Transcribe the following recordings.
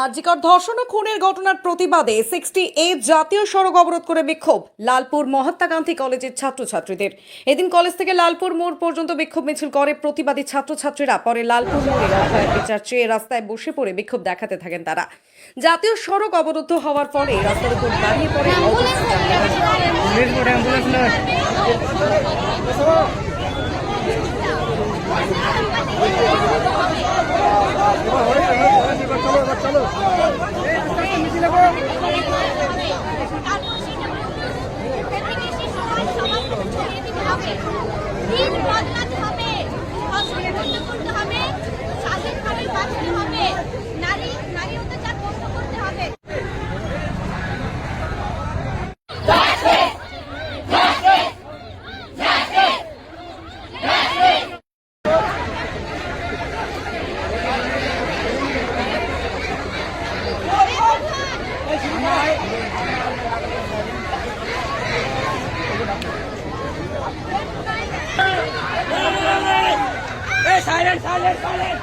আজিকার ধর্ষণ ও খুনের ঘটনার প্রতিবাদে 68 জাতীয় সড়ক অবরোধ করে বিক্ষোভ লালপুর মহাত্মা গান্ধী কলেজের ছাত্রছাত্রীদের। এদিন কলেজ থেকে লালপুর মোড় পর্যন্ত বিক্ষোভ মিছিল করে প্রতিবাদী ছাত্রছাত্রীরা। পরে লালপুর মোড়ে রাস্তায় বিচার চেয়ে রাস্তায় বসে পড়ে বিক্ষোভ দেখাতে থাকেন তারা। জাতীয় সড়ক অবরুদ্ধ হওয়ার ফলে রাস্তার উপর দাঁড়িয়ে পড়ে Silence! Silence! Silence!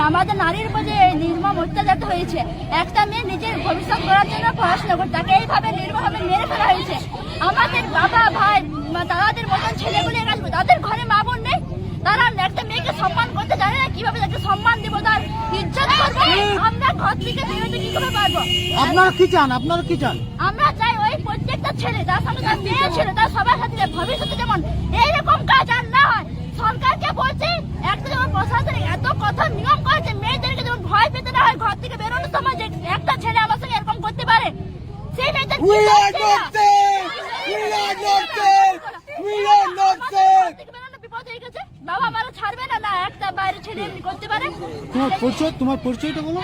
আমাদের নারীর উপর যে নির্মম অত্যাচার হয়েছে, একটা মেয়ে নিজের ভবিষ্যৎ করার জন্য পড়াশোনা করে তাকে এইভাবে নির্মমভাবে মেরে ফেলা হয়েছে। আমাদের বাবা ভাই দাদাদের মতন ছেলেগুলো তাদের ঘরে মা বোন নেই, তারা একটা মেয়েকে সম্মান করতে জানে না, কিভাবে তাকে সম্মান দিব, তার ইজ্জত করবো। আমরা ঘর থেকে বেরোতে কি করে পারবো? আপনারা কি চান? আপনারা কি চান? আমরা চাই ওই প্রত্যেকটা ছেলে তার সঙ্গে তার মেয়ে ছেলে তার সবার সাথে ভবিষ্যতে যেমন এইরকম কাজ আর না হয়। সরকারকে বলছে একটা যেমন প্রশাসন এত কঠোর নিয়ম করেছে, মেয়েদেরকে যেমন ভয় পেতে না হয় ঘর থেকে বেরোনোর সময় যে একটা ছেলে আমার সঙ্গে এরকম করতে পারে, সেই মেয়েদের বিপদ হয়ে গেছে। বাবা আমারও ছাড়বে না, না একটা বাইরে ছেলে এমনি করতে পারে। তোমার পরিচয়টা বলো।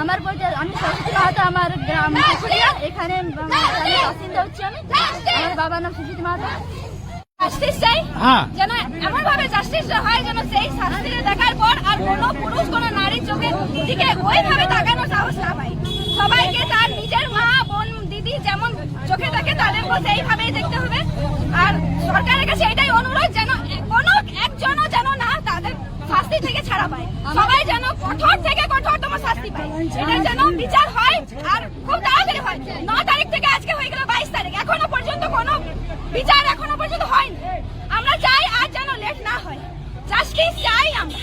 আমার পরিচয় আমি সরস্বতী মাহাতো, আমার গ্রাম পুকুরিয়া, এখানে বাসিন্দা হচ্ছি আমি। আমার বাবার নাম সরস্বতী মাহাতো। জাস্টিস চাই, যেন এমন ভাবে জাস্টিস হয় যেন সেই শাস্তিটা দেখার পর আর কোনো পুরুষ কোনো নারীর চোখের দিকে ওইভাবে তাকানোর সাহস না পায়। সবাইকে তার নিজের মা বোন দিদি যেমন চোখে থাকে তাদেরকে সেইভাবেই দেখতে হবে। আর সরকারের কাছে এটাই অনুরোধ যেন কোনো একজনও যেন না তাদের শাস্তি থেকে ছাড়া পায়, সবাই যেন কঠোর থেকে কঠোরতম শাস্তি পায়। এটার যেন বিচার হয় আর খুব তাড়াতাড়ি হয়। 9 তারিখ থেকে আজকে হয়ে গেল 22 তারিখ, এখনো পর্যন্ত কোনো বিচার এখনো পর্যন্ত হয়নি। আমরা চাই আর যেন লেট না হয়, জাস্টিস চাই আমরা।